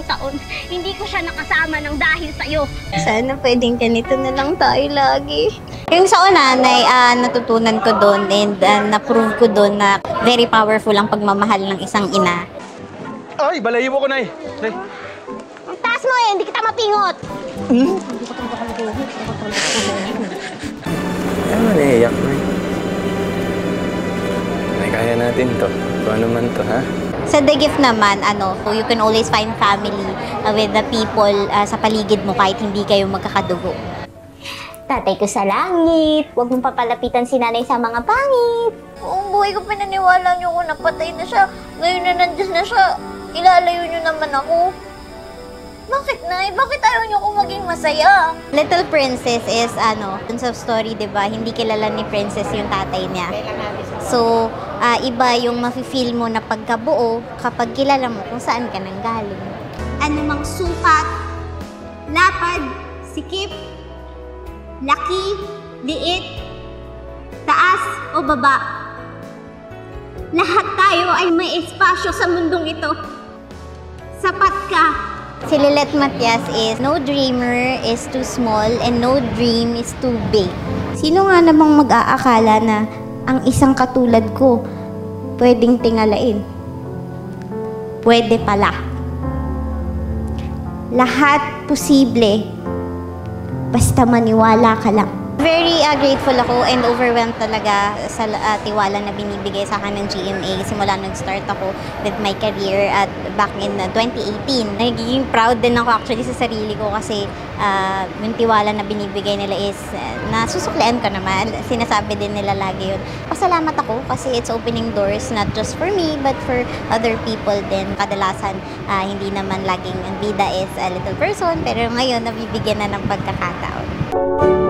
taon, hindi ko siya nakasama ng dahil sa'yo. Sana pwedeng ganito na lang tayo lagi. Yung sa una, natutunan ko doon and na-prove ko doon na very powerful ang pagmamahal ng isang ina. Ay, balahibo ko, Nay. Nay. Ang taas mo eh, hindi kita mapingot. Ano naiiyak, Nay? Nay, kaya natin to. Kung ano man to, ha? Sa The Gift naman, you can always find family with the people sa paligid mo kahit hindi kayo magkakadugo. Tatay ko sa langit, huwag mong papalapitan si nanay sa mga pangit. Buong buhay ko pinaniwala niyo ko napatay na siya. Ngayon na nandiyan na siya, ilalayo niyo naman ako. Bakit, Nay? Bakit ayaw niyo ko maging masaya? Little Princess is, dun sa story, diba, hindi kilala ni Princess yung tatay niya. So, iba yung mafe-feel mo na pagkabuo kapag kilala mo kung saan ka nanggaling. Anumang sukat, lapad, sikip, laki, liit, taas o baba. Lahat tayo ay may espasyo sa mundong ito. Sapat ka. Si Lilet Matias is, no dreamer is too small and no dream is too big. Sino nga namang mag-aakala na ang isang katulad ko pwedeng tingalain? Pwede pala. Lahat posible. Basta maniwala ka lang. Very grateful ako and overwhelmed talaga sa tiwala na binibigay sa akin ng GMA. Simula nag-start ako with my career at back in 2018. Nagiging proud din ako actually sa sarili ko kasi yung tiwala na binibigay nila is nasusuklian ko naman. Sinasabi din nila lagi yun. Pasalamat ako kasi it's opening doors not just for me but for other people din. Kadalasan hindi naman laging ang bida is a little person pero ngayon nabibigyan na ng pagkakataon.